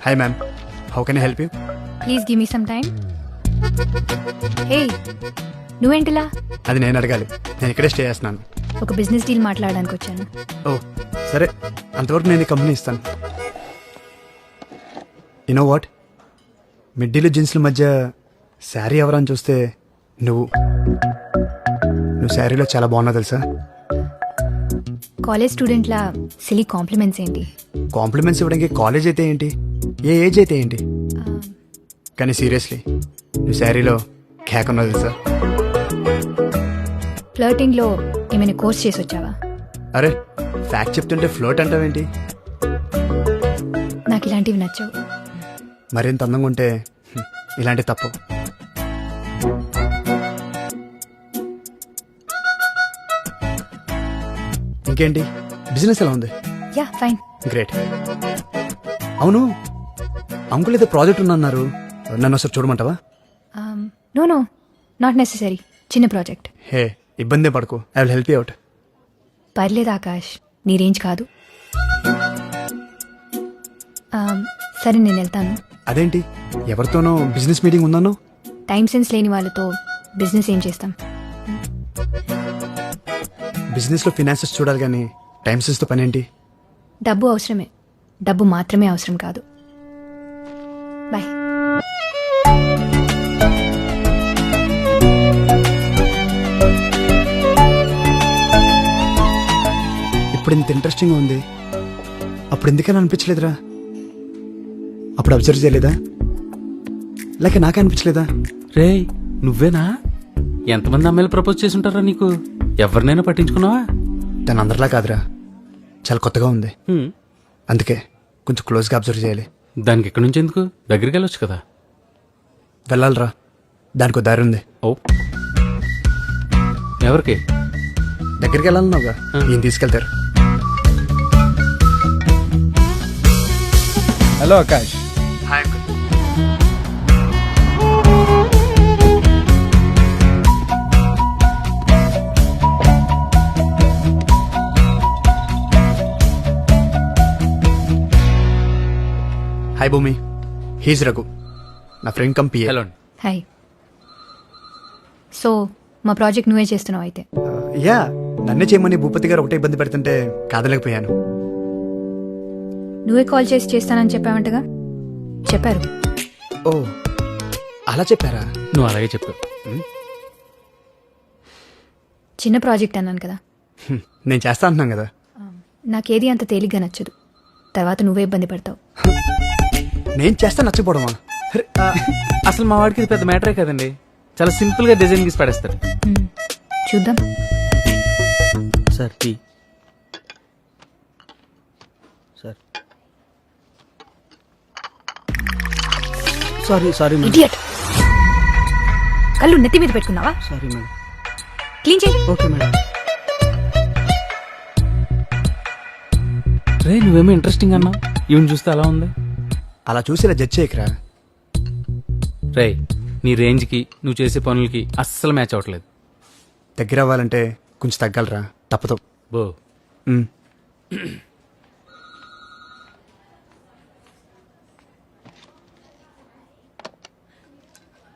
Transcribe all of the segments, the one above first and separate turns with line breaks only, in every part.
Hi ma'am, how can I help you?
Please give me some time. Hey, నువ్వేంటిలా?
అది నేను అడగాలి, నేను ఇక్కడే స్టే చేస్తున్నాను.
ఒక బిజినెస్ డీల్ మాట్లాడడానికి వచ్చాను.
ఓ సరే, అంతవరకు నేను ఈ కంపెనీ ఇస్తాను. నో వాట్, మిడ్డీలు జీన్స్ల మధ్య శారీ ఎవరని చూస్తే నువ్వు శారీలో చాలా బాగున్నావు తెలుసా.
కాలేజ్ స్టూడెంట్లా సిలీ కాంప్లిమెంట్స్ ఏంటి?
కాంప్లిమెంట్స్ ఇవ్వడానికి కాలేజ్ అయితే ఏంటి, ఏ ఏజ్ అయితే ఏంటి, కానీ సీరియస్లీ నువ్వు శారీలో కేక్ ఉన్నావు తెలుసా.
ఫ్లర్టింగ్లో ఏమైనా కోర్స్ చేసి వచ్చావా?
అరే ఫ్యాక్ట్ చెప్తుంటే ఫ్లోట్ అంటావేంటి?
నాకు ఇలాంటివి నచ్చవు.
మరింత అందంగా ఉంటే ఇలాంటి తప్పు. ఇంకేంటి, బిజినెస్ ఎలా ఉంది?
Yeah fine.
గ్రేట్. అవును, అంకుల్ ఏదో ప్రాజెక్ట్ ఉందన్నారు, నన్ను ఒకసారి చూడమంటావా?
No no, not necessary. చిన్న ప్రాజెక్ట్.
హే ఇబ్బంది పడకు, I will help you out.
పర్లేదు ఆకాష్, నీ రేంజ్ కాదు. సరే నేను వెళ్తాను.
అదేంటి, ఎవరితోనో బిజినెస్ మీటింగ్ ఉందన్నో?
టైం సెన్స్ లేని వాళ్ళతో బిజినెస్ ఏం చేస్తాం?
బిజినెస్లో ఫినాన్సెస్ చూడాలి కానీ టైం సెన్స్తో పని ఏంటి?
డబ్బు అవసరమే, డబ్బు మాత్రమే అవసరం కాదు. బాయ్.
ఇప్పుడు ఇంత ఇంట్రెస్టింగ్ ఉంది, అప్పుడు ఎందుకని అనిపించలేదురా? అప్పుడు అబ్జర్వ్ చేయలేదా, లేక నాకే అనిపించలేదా?
రే నువ్వేనా? ఎంతమంది అమ్మాయిలు ప్రపోజ్ చేసి ఉంటారా నీకు? ఎవరినైనా పట్టించుకున్నావా?
తను అందరిలా కాదురా, చాలా కొత్తగా ఉంది,
హ్మ్.
అందుకే కొంచెం క్లోజ్గా అబ్జర్వ్ చేయాలి.
దానికి ఎక్కడి నుంచి ఎందుకు? దగ్గరికి వెళ్ళొచ్చు కదా.
వెళ్ళాలిరా, దానికి దారి ఉంది.
ఓ ఎవరికి?
దగ్గరికి వెళ్ళాలన్నావుగా, ఈయన తీసుకెళ్తారు.
Hello Akash.
Hi uncle. Hi భూమి, హీజ్ రఘు, నా ఫ్రెండ్ కంపీ.
హలో.
హాయ్. సో మా ప్రాజెక్ట్ నువ్వే చేస్తున్నావు అయితే?
యా, నన్నే చేయమని భూపతి గారు ఒకటే ఇబ్బంది పెడుతుంటే కాదలేకపోయాను.
నువ్వే కాల్ చేసి చేస్తానని చెప్పావంటగా? చెప్పారు.
ఓ అలా చెప్పారా?
నువ్వు అలాగే చెప్పు.
చిన్న ప్రాజెక్ట్ అన్నాను కదా.
నేను చేస్తా అంటున్నాను కదా.
నాకేది అంత తేలిగ్గా నచ్చదు, తర్వాత నువ్వే ఇబ్బంది పడతావు.
నేను చేస్తా నచ్చపోవడమా?
అసలు మా వాడికి ఇది పెద్ద మ్యాటరే కదండి, చాలా సింపుల్ గా డిజైన్ గీసి పడేస్తారు.
చూద్దాం.
Sir tea. Sir sorry
idiot, కళ్ళు నెత్తి మీద పెట్టుకున్నావా?
Sorry madam.
క్లీన్ చేయి.
Okay madam. రే నువ్వేమో ఇంట్రెస్టింగ్ అన్నావు, ఈవెన్ చూస్తే అలా ఉంది.
అలా చూసి ఇలా జడ్జ్ చేయకరా.
రే నీ రేంజ్కి నువ్వు చేసే పనులకి అస్సలు మ్యాచ్ అవ్వట్లేదు.
దగ్గర అవ్వాలంటే కొంచెం తగ్గలరా, తప్పదు.
బో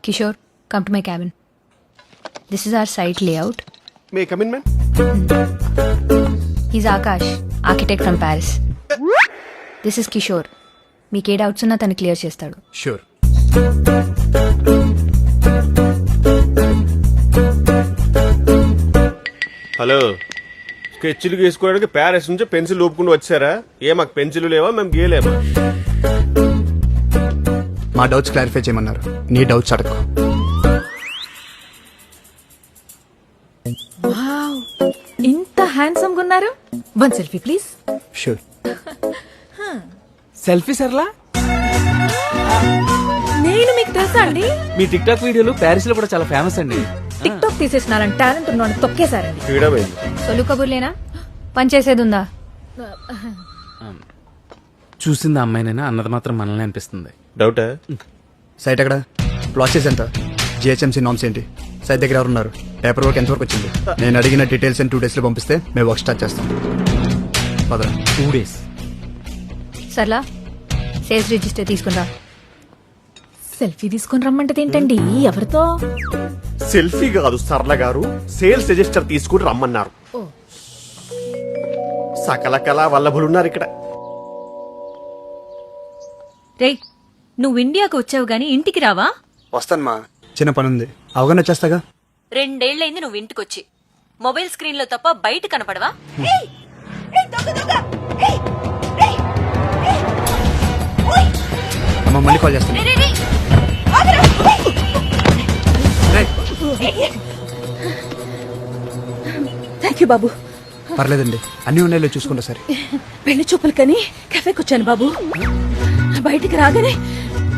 Kishore, come to my cabin. This is our site layout.
May I come in, ma'am?
He's Akash, architect from Paris. This is Kishore. మీకు ఏ డౌట్స్ ఉన్నా తను క్లియర్ చేస్తాడు.
షూర్.
హలో, స్కెచ్లు గీసుకోవడానికి ప్యారిస్ నుంచి పెన్సిల్ ఊపుకుంటూ వచ్చారా? మాకు పెన్సిల్ లేవా, మేము గీయలేమా?
మా డౌట్స్ క్లారిఫై చేయమన్నారు, నీ డౌట్స్ అడగకు.
వావ్, ఇంత హ్యాండ్సమ్ గా ఉన్నారు. One selfie please.
Sure.
Selfie సర్లా?
నేను మీకు తెలుసా అండి?
మీ టిక్ టాక్ వీడియోలు ప్యారిస్ లో కూడా చాలా ఫేమస్ అండి.
టిక్ టాక్ తీసేసినారని టాలెంట్ ఉన్నాను తొక్కేశారండి.
ఫ్రీడమ్ అయింది.
సొల్లు కబుర్లేనా, పని చేసేది ఉందా?
చూసింది అమ్మాయినైనా అన్నది మాత్రం మనల్ని అనిపిస్తుంది.
డౌటా?
సైట్ ఎక్కడ? ప్రాసెస్ ఎంత? జిహెచ్ఎంసీ నామ్స్ ఏంటి? సైట్ దగ్గర ఎవరు ఉన్నారు? పేపర్ వర్క్ ఎంతవరకు వచ్చింది? నేను అడిగిన డీటెయిల్స్ 2 days లో పంపిస్తే మేము వర్క్ స్టార్ట్ చేస్తాం. పదరా.
2 days.
సర్లా, సేల్స్ రిజిస్టర్ తీసుకుందా.
సెల్ఫీ తీసుకొని రమ్మంటది ఏంటండి? ఎవరితో?
సెల్ఫీ కాదు సరళ గారు, సేల్స్ రిజిస్టర్ తీసుకుని రమ్మన్నారు. సకల కళా వల్లభులున్నారు ఇక్కడ.
రేయ్, నువ్వు ఇండియాకు వచ్చావు గాని ఇంటికి రావా?
వస్తాను మా, చిన్న పని ఉంది, అవగానే వచ్చేస్తాగా.
2 ఏళ్లైంది నువ్వు ఇంటికొచ్చి. మొబైల్ స్క్రీన్ లో తప్ప బయట కనపడవా?
అమ్మ మళ్ళీ కాల్ చేస్తాను. రేయ్,
థ్యాంక్ యూ బాబు.
పర్లేదండి, అన్ని ఉన్నాయో చూసుకుంటా సరే.
పెళ్లి చూపులు కని కెఫేకి వచ్చాను బాబు. బయటికి రాగానే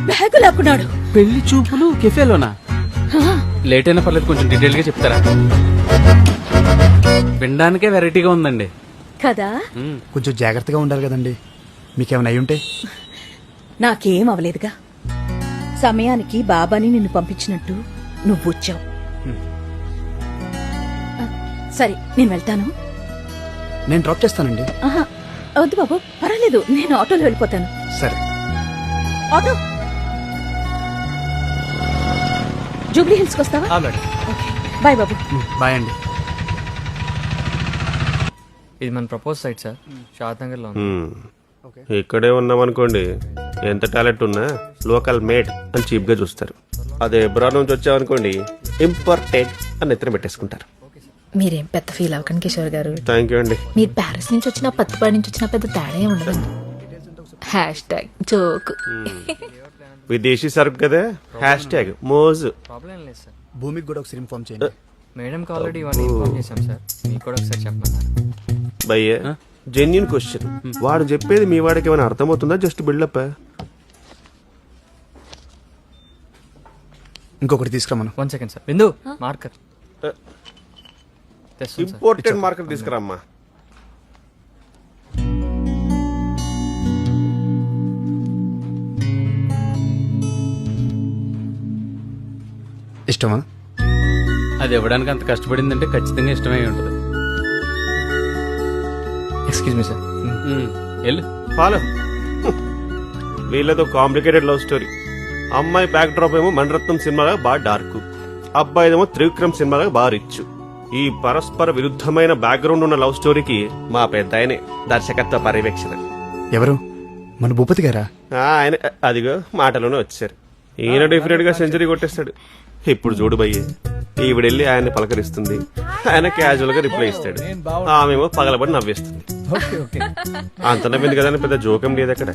బ్యాగు లాక్కున్నాడు.
పెళ్లి చూపులు కెఫేలోనా? లేట్ అయినా పర్లేదు, కొంచెం డీటెయిల్ గా చెప్తారా? వినడానికే వెరైటీగా ఉందండి.
కదా,
కొంచెం జాగ్రత్తగా ఉండాలి కదండి, మీకేమైనా అయి ఉంటే.
నాకేం అవలేదుగా. సమయానికి బాబాని నిన్ను పంపించినట్టు నువ్వు వచ్చావు. సరే, నేను వెళ్తాను.
నేను డ్రాప్ చేస్తానండి.
ఆహా, వద్దు బాబు, పర్వాలేదు, నేను ఆటోలో వెళ్ళిపోతాను.
సరే.
ఆటో జూబ్లీ హిల్స్కి వస్తావా? ఓకే, బాయ్ బాబు.
బాయ్ అండి.
ఇది మన ప్రపోజ్ సైట్ సార్, షాద్ నగర్ లో ఉంది.
ఇక్కడే ఉన్నామనుకోండి, ఎంత టాలెంట్ ఉన్నా లోకల్ మేడ్ అని చీప్ గా చూస్తారు. అదే ఎబ్రాడ్ నుంచి వచ్చామనుకోండి, ఇంపార్టెంట్ అని ఎత్తున పెట్టేసుకుంటారు.
మీరేం పెద్ద ఫీల్ అవ్వకండి కిషోర్ గారు.
థ్యాంక్ యూ అండి.
మీరు ప్యారిస్ నుంచి వచ్చినా పత్తిపాడి నుంచి వచ్చినా పెద్ద తేడా ఏమి ఉండదండి. #జోక్.
విదేశీ సరుకు కదా, #, మోజు.
ప్రాబ్లం ఏం లేదు సార్,
భూమికి కూడా ఒకసారి ఇన్ఫార్మ్ చేయండి.
మేడంకి ఆల్రెడీ ఇవన్నీ ఇన్ఫార్మ్ చేశాం సార్, మీకు కూడా ఒకసారి చెప్పమన్నారు.
భయ్య, జెన్యున్ క్వశ్చన్. వాడు చెప్పేది మీ వాడికి ఏమైనా అర్థమవుతుందా, జస్ట్ బిల్డప్?
ఇంకొకటి తీసుకురామను.
1 సెకండ్ సార్. బిందు, మార్కర్ తెస్తాను సార్.
ఇంపార్టెంట్ మార్కెట్ తీసుకురామ్మా.
ఇష్టమా?
అది ఇవ్వడానికి అంత కష్టపడిందంటే ఖచ్చితంగా ఇష్టమై ఉంటుంది.
Excuse me sir.
వెళ్ళు.
ఫాలో. వీళ్ళతో కాంప్లికేటెడ్ లవ్ స్టోరీ. అమ్మాయి బ్యాక్ డ్రాప్ ఏమో మణరత్నం సినిమాగా బాగా డార్క్, అబ్బాయిదేమో త్రివిక్రమ్ సినిమాగా బాగా రిచ్. ఈ పరస్పర విరుద్ధమైన బ్యాక్గ్రౌండ్ ఉన్న లవ్ స్టోరీకి మా పెద్ద ఆయనే దర్శకత్వ పర్యవేక్షణ.
ఎవరు? మన భూపతి గారా?
ఆయన అదిగో మాటలోనే వచ్చారు. ఈయన డెఫినెట్ గా సెంచరీ కొట్టేస్తాడు. ఇప్పుడు చూడు భయ్య, ఈవిడెళ్ళి ఆయన్ని పలకరిస్తుంది, ఆయన క్యాజువల్ గా రిప్లై ఇస్తాడు, ఆమెమో పగలబడి నవ్వేస్తుంది. అంత నవ్వింది కదా అని పెద్ద జోకం లేదు అక్కడ.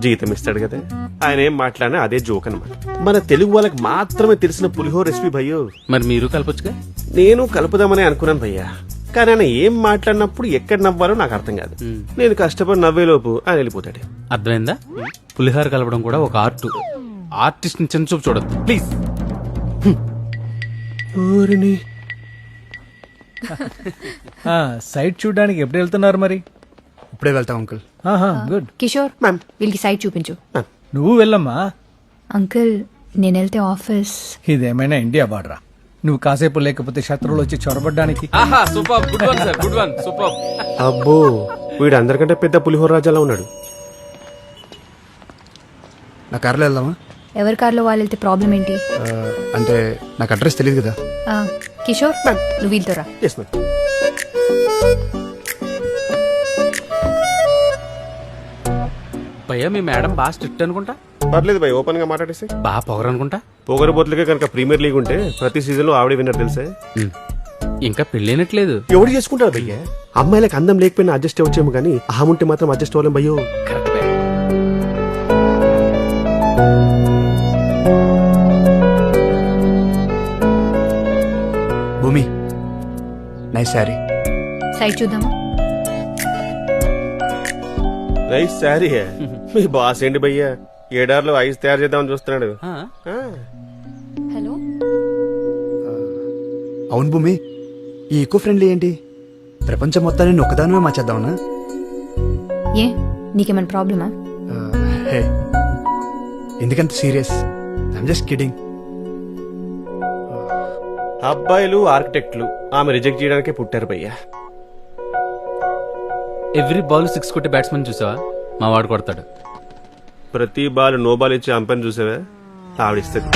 జీతం ఇస్తాడు కదా, ఆయన ఏం మాట్లాడినా అదే జోక్ అనమాట. మన తెలుగు వాళ్ళకి మాత్రమే తెలిసిన పులిహోర రెసిపీ భయ్యో.
మరి మీరు కలపొచ్చుగా.
నేను కలుపుదామని అనుకున్నాను భయ్యా, కానీ ఆయన ఏం మాట్లాడినప్పుడు ఎక్కడ నవ్వాలో నాకు అర్థం కాదు. నేను కష్టపడి నవ్వేలోపు ఆయన వెళ్ళిపోతాడు.
అర్థమైందా? పులిహార కలపడం కూడా ఒక ఆర్ట్. ఆర్టిస్ట్ ని చిన్న చూపు చూడద్దు ప్లీజ్.
సైట్ చూడడానికి ఎప్పుడు వెళ్తున్నారు మరి?
ఇప్పుడే వెళ్తాం అంకుల్.
గుడ్.
కిషోర్, వీళ్ళకి సైట్ చూపించు.
నువ్వు వెళ్ళమ్మా.
అంకుల్, నేను వెళ్తే ఆఫీస్.
ఇదేమైనా ఇండియా బార్డరా? నువ్వు కాసేపు లేకపోతే శత్రువులు వచ్చి చొరబడ్డానికి.
Super, good one sir, good one, super.
అబ్బో, వీడు అందరికంటే పెద్ద పులిహోర రాజాలా ఉన్నాడు.
నా కార్లో వెళ్దామా?
ఎవరి కార్లో వాళ్ళు వెళ్తే ప్రాబ్లం ఏంటి?
అంటే నాకు అడ్రస్ తెలియదు కదా.
కిషోర్, నువ్వు వీళ్ళతో రా.
Yes, ma'am.
భయ్యా, మీ మేడం బాగా స్ట్రిక్ట్ అనుకుంటా.
పర్లేదు భయ్, ఓపెన్ గా మాట్లాడేసి.
బాగా పొగరు అనుకుంటా.
పొగరబోతులకే కనుక ప్రీమియర్ లీగ్ ఉంటే ప్రతి సీజన్ లో ఆవిడే విన్నర్ తెలుసా?
ఇంకా పెళ్ళైనట్లేదు.
ఎవడు చేసుకుంటారు భయ్య? అమ్మాయిలకు అందం లేకపోయినా అడ్జస్ట్ అవ్వచ్చేమో కానీ అహం ఉంటే మాత్రం అడ్జస్ట్ అవ్వలేం భయ్యో.
కరెక్ట్ భయ్యా.
భూమి, నైస్ శారీ.
సైట్ చూద్దామా?
నైస్ శారీ. మీ బాస్ ఏంటి భయ్య, ఏడార్లో ఐస్ తయారు చేద్దామని చూస్తున్నాడు.
ఆ,
హలో.
అవును భూమి, ఈ ఈకో ఫ్రెండ్లీ ఏంటి? ప్రపంచం మొత్తాన్ని నేను ఒక్కదానమే మార్చేద్దామనా?
ఏ, నీకేమైనా ప్రాబ్లమా?
హే, ఎందుకంత సీరియస్? I'm just kidding.
అబ్బాయిలు ఆర్కిటెక్ట్లు ఆమె రిజెక్ట్ చేయడానికే పుట్టారు భయ్య.
ఎవ్రీ బాల్ 6 కొట్టే బ్యాట్స్మెన్ చూసావా? మా వాడు కొడతాడు.
ప్రతి బాల్ నో బాల్ ఇచ్చి అంపైర్ చూసావే ఆవిడిస్తుంది